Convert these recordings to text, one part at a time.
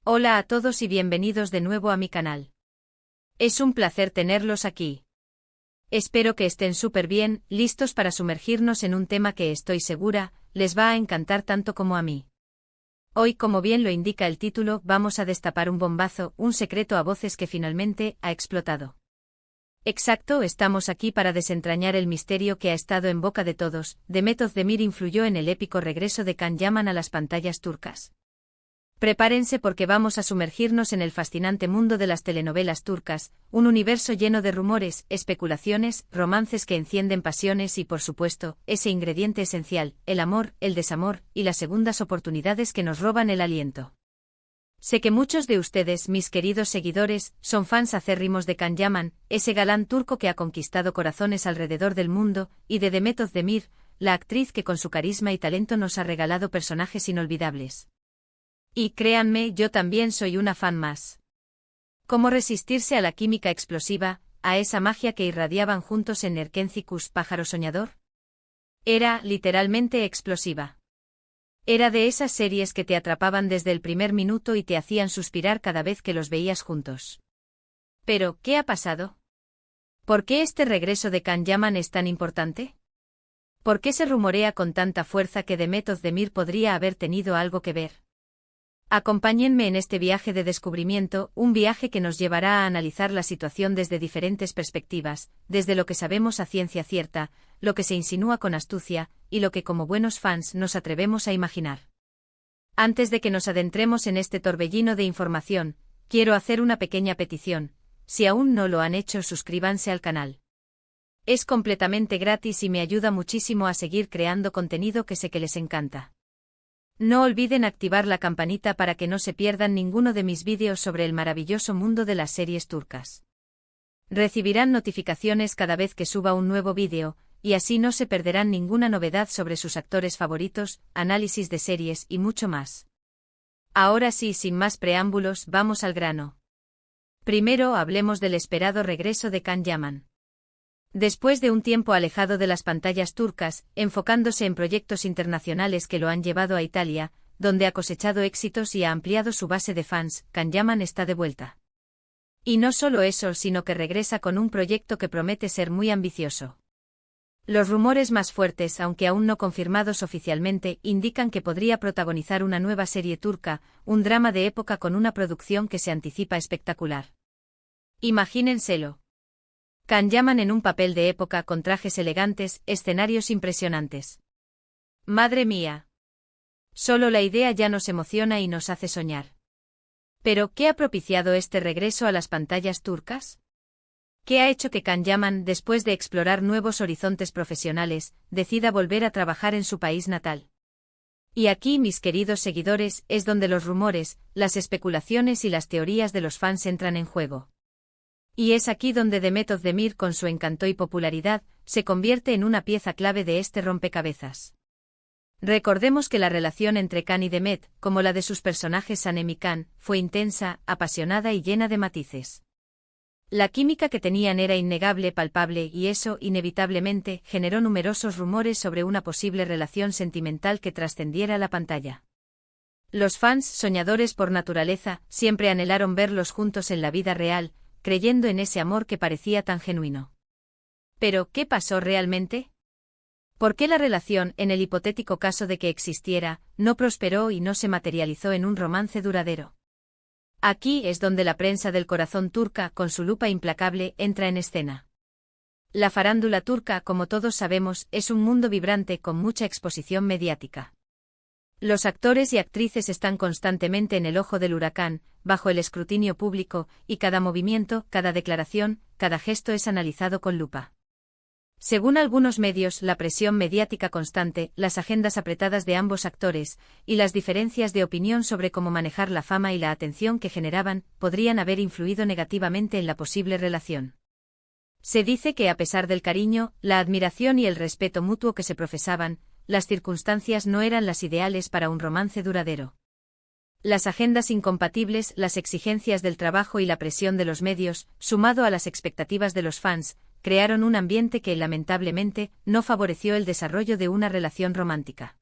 Hola a todos y bienvenidos de nuevo a mi canal. Es un placer tenerlos aquí. Espero que estén súper bien, listos para sumergirnos en un tema que estoy segura, les va a encantar tanto como a mí. Hoy, como bien lo indica el título, vamos a destapar un bombazo, un secreto a voces que finalmente ha explotado. Exacto, estamos aquí para desentrañar el misterio que ha estado en boca de todos. Demet Özdemir influyó en el épico regreso de Can Yaman a las pantallas turcas. Prepárense porque vamos a sumergirnos en el fascinante mundo de las telenovelas turcas, un universo lleno de rumores, especulaciones, romances que encienden pasiones y, por supuesto, ese ingrediente esencial, el amor, el desamor y las segundas oportunidades que nos roban el aliento. Sé que muchos de ustedes, mis queridos seguidores, son fans acérrimos de Can Yaman, ese galán turco que ha conquistado corazones alrededor del mundo, y de Demet Özdemir, la actriz que con su carisma y talento nos ha regalado personajes inolvidables. Y créanme, yo también soy una fan más. ¿Cómo resistirse a la química explosiva, a esa magia que irradiaban juntos en Erkencikus, pájaro soñador? Era, literalmente, explosiva. Era de esas series que te atrapaban desde el primer minuto y te hacían suspirar cada vez que los veías juntos. Pero, ¿qué ha pasado? ¿Por qué este regreso de Can Yaman es tan importante? ¿Por qué se rumorea con tanta fuerza que Demet Özdemir podría haber tenido algo que ver? Acompáñenme en este viaje de descubrimiento, un viaje que nos llevará a analizar la situación desde diferentes perspectivas, desde lo que sabemos a ciencia cierta, lo que se insinúa con astucia, y lo que como buenos fans nos atrevemos a imaginar. Antes de que nos adentremos en este torbellino de información, quiero hacer una pequeña petición. Si aún no lo han hecho, suscríbanse al canal. Es completamente gratis y me ayuda muchísimo a seguir creando contenido que sé que les encanta. No olviden activar la campanita para que no se pierdan ninguno de mis vídeos sobre el maravilloso mundo de las series turcas. Recibirán notificaciones cada vez que suba un nuevo vídeo, y así no se perderán ninguna novedad sobre sus actores favoritos, análisis de series y mucho más. Ahora sí, sin más preámbulos, vamos al grano. Primero hablemos del esperado regreso de Can Yaman. Después de un tiempo alejado de las pantallas turcas, enfocándose en proyectos internacionales que lo han llevado a Italia, donde ha cosechado éxitos y ha ampliado su base de fans, Can Yaman está de vuelta. Y no solo eso, sino que regresa con un proyecto que promete ser muy ambicioso. Los rumores más fuertes, aunque aún no confirmados oficialmente, indican que podría protagonizar una nueva serie turca, un drama de época con una producción que se anticipa espectacular. Imagínenselo. Can Yaman en un papel de época con trajes elegantes, escenarios impresionantes. ¡Madre mía! Solo la idea ya nos emociona y nos hace soñar. ¿Pero qué ha propiciado este regreso a las pantallas turcas? ¿Qué ha hecho que Can Yaman, después de explorar nuevos horizontes profesionales, decida volver a trabajar en su país natal? Y aquí, mis queridos seguidores, es donde los rumores, las especulaciones y las teorías de los fans entran en juego. Y es aquí donde Demet Özdemir, con su encanto y popularidad, se convierte en una pieza clave de este rompecabezas. Recordemos que la relación entre Can y Demet, como la de sus personajes Sanem y Can, fue intensa, apasionada y llena de matices. La química que tenían era innegable, palpable y eso, inevitablemente, generó numerosos rumores sobre una posible relación sentimental que trascendiera la pantalla. Los fans, soñadores por naturaleza, siempre anhelaron verlos juntos en la vida real, creyendo en ese amor que parecía tan genuino. Pero, ¿qué pasó realmente? ¿Por qué la relación, en el hipotético caso de que existiera, no prosperó y no se materializó en un romance duradero? Aquí es donde la prensa del corazón turca, con su lupa implacable, entra en escena. La farándula turca, como todos sabemos, es un mundo vibrante con mucha exposición mediática. Los actores y actrices están constantemente en el ojo del huracán, bajo el escrutinio público, y cada movimiento, cada declaración, cada gesto es analizado con lupa. Según algunos medios, la presión mediática constante, las agendas apretadas de ambos actores, y las diferencias de opinión sobre cómo manejar la fama y la atención que generaban, podrían haber influido negativamente en la posible relación. Se dice que a pesar del cariño, la admiración y el respeto mutuo que se profesaban, las circunstancias no eran las ideales para un romance duradero. Las agendas incompatibles, las exigencias del trabajo y la presión de los medios, sumado a las expectativas de los fans, crearon un ambiente que, lamentablemente, no favoreció el desarrollo de una relación romántica.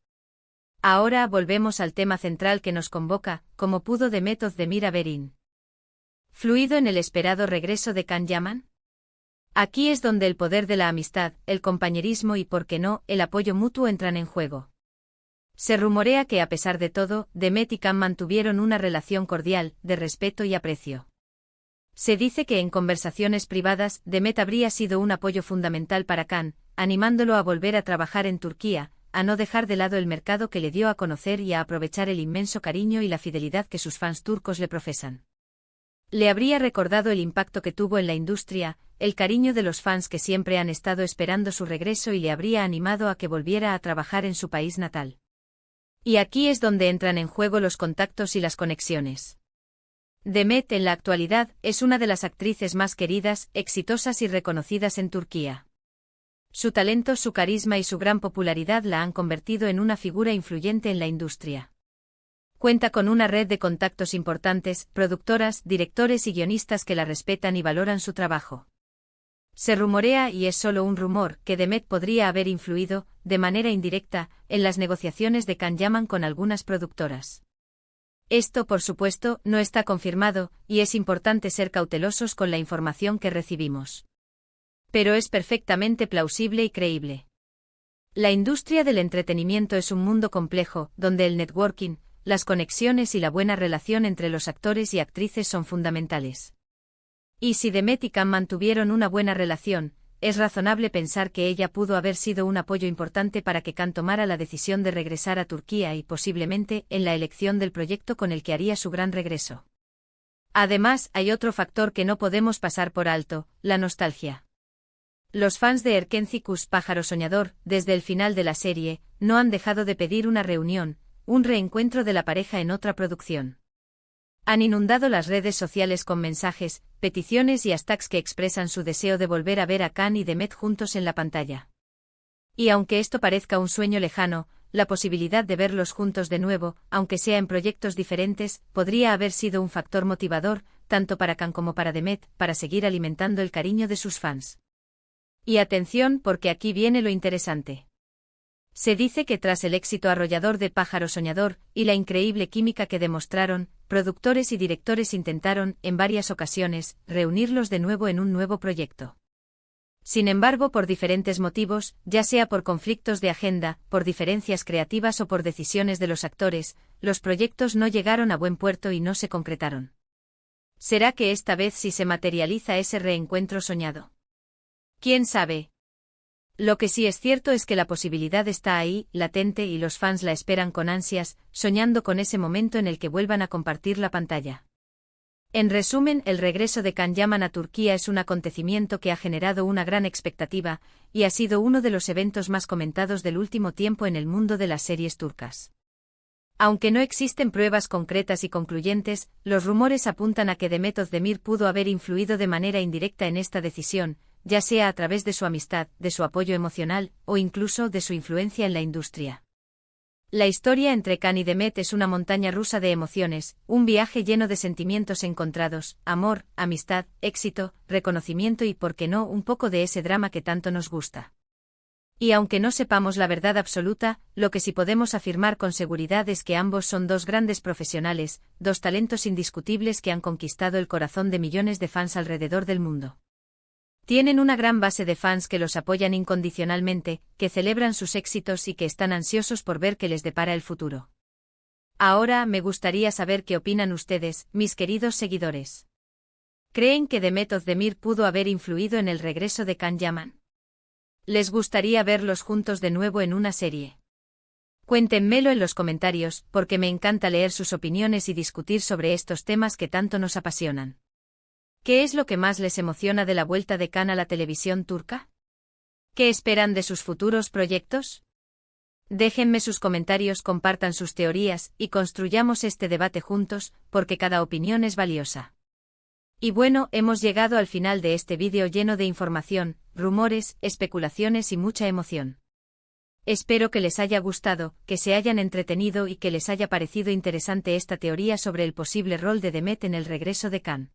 Ahora volvemos al tema central que nos convoca, ¿cómo pudo Demet Özdemir haber influido en el esperado regreso de Can Yaman? Aquí es donde el poder de la amistad, el compañerismo y, por qué no, el apoyo mutuo entran en juego. Se rumorea que, a pesar de todo, Demet y Can mantuvieron una relación cordial, de respeto y aprecio. Se dice que en conversaciones privadas, Demet habría sido un apoyo fundamental para Can, animándolo a volver a trabajar en Turquía, a no dejar de lado el mercado que le dio a conocer y a aprovechar el inmenso cariño y la fidelidad que sus fans turcos le profesan. Le habría recordado el impacto que tuvo en la industria, el cariño de los fans que siempre han estado esperando su regreso y le habría animado a que volviera a trabajar en su país natal. Y aquí es donde entran en juego los contactos y las conexiones. Demet en la actualidad es una de las actrices más queridas, exitosas y reconocidas en Turquía. Su talento, su carisma y su gran popularidad la han convertido en una figura influyente en la industria. Cuenta con una red de contactos importantes, productoras, directores y guionistas que la respetan y valoran su trabajo. Se rumorea, y es solo un rumor, que Demet podría haber influido, de manera indirecta, en las negociaciones de Can Yaman con algunas productoras. Esto, por supuesto, no está confirmado, y es importante ser cautelosos con la información que recibimos. Pero es perfectamente plausible y creíble. La industria del entretenimiento es un mundo complejo, donde el networking, las conexiones y la buena relación entre los actores y actrices son fundamentales. Y si Demet y Can mantuvieron una buena relación, es razonable pensar que ella pudo haber sido un apoyo importante para que Can tomara la decisión de regresar a Turquía y posiblemente en la elección del proyecto con el que haría su gran regreso. Además, hay otro factor que no podemos pasar por alto, la nostalgia. Los fans de Erkenci Pájaro Soñador, desde el final de la serie, no han dejado de pedir una reunión, un reencuentro de la pareja en otra producción. Han inundado las redes sociales con mensajes, peticiones y hashtags que expresan su deseo de volver a ver a Can y Demet juntos en la pantalla. Y aunque esto parezca un sueño lejano, la posibilidad de verlos juntos de nuevo, aunque sea en proyectos diferentes, podría haber sido un factor motivador, tanto para Can como para Demet, para seguir alimentando el cariño de sus fans. Y atención, porque aquí viene lo interesante. Se dice que tras el éxito arrollador de Pájaro Soñador, y la increíble química que demostraron, productores y directores intentaron, en varias ocasiones, reunirlos de nuevo en un nuevo proyecto. Sin embargo, por diferentes motivos, ya sea por conflictos de agenda, por diferencias creativas o por decisiones de los actores, los proyectos no llegaron a buen puerto y no se concretaron. ¿Será que esta vez sí se materializa ese reencuentro soñado? ¿Quién sabe? Lo que sí es cierto es que la posibilidad está ahí, latente, y los fans la esperan con ansias, soñando con ese momento en el que vuelvan a compartir la pantalla. En resumen, el regreso de Can Yaman a Turquía es un acontecimiento que ha generado una gran expectativa, y ha sido uno de los eventos más comentados del último tiempo en el mundo de las series turcas. Aunque no existen pruebas concretas y concluyentes, los rumores apuntan a que Demet Özdemir pudo haber influido de manera indirecta en esta decisión, ya sea a través de su amistad, de su apoyo emocional, o incluso de su influencia en la industria. La historia entre Can y Demet es una montaña rusa de emociones, un viaje lleno de sentimientos encontrados, amor, amistad, éxito, reconocimiento y, por qué no, un poco de ese drama que tanto nos gusta. Y aunque no sepamos la verdad absoluta, lo que sí podemos afirmar con seguridad es que ambos son dos grandes profesionales, dos talentos indiscutibles que han conquistado el corazón de millones de fans alrededor del mundo. Tienen una gran base de fans que los apoyan incondicionalmente, que celebran sus éxitos y que están ansiosos por ver qué les depara el futuro. Ahora me gustaría saber qué opinan ustedes, mis queridos seguidores. ¿Creen que Demet Özdemir pudo haber influido en el regreso de Can Yaman? ¿Les gustaría verlos juntos de nuevo en una serie? Cuéntenmelo en los comentarios, porque me encanta leer sus opiniones y discutir sobre estos temas que tanto nos apasionan. ¿Qué es lo que más les emociona de la vuelta de Can a la televisión turca? ¿Qué esperan de sus futuros proyectos? Déjenme sus comentarios, compartan sus teorías, y construyamos este debate juntos, porque cada opinión es valiosa. Y bueno, hemos llegado al final de este vídeo lleno de información, rumores, especulaciones y mucha emoción. Espero que les haya gustado, que se hayan entretenido y que les haya parecido interesante esta teoría sobre el posible rol de Demet en el regreso de Can.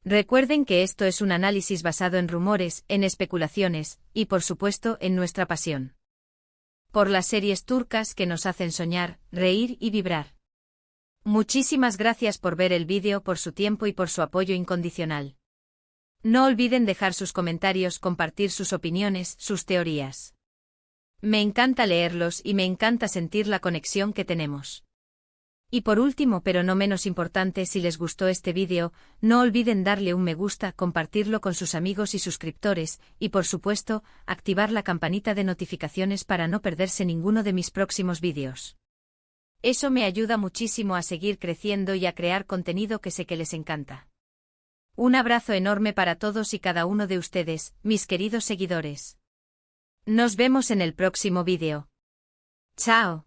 Recuerden que esto es un análisis basado en rumores, en especulaciones, y por supuesto en nuestra pasión. por las series turcas que nos hacen soñar, reír y vibrar. Muchísimas gracias por ver el vídeo, por su tiempo y por su apoyo incondicional. No olviden dejar sus comentarios, compartir sus opiniones, sus teorías. Me encanta leerlos y me encanta sentir la conexión que tenemos. Y por último, pero no menos importante, si les gustó este vídeo, no olviden darle un me gusta, compartirlo con sus amigos y suscriptores, y por supuesto, activar la campanita de notificaciones para no perderse ninguno de mis próximos vídeos. Eso me ayuda muchísimo a seguir creciendo y a crear contenido que sé que les encanta. Un abrazo enorme para todos y cada uno de ustedes, mis queridos seguidores. Nos vemos en el próximo vídeo. ¡Chao!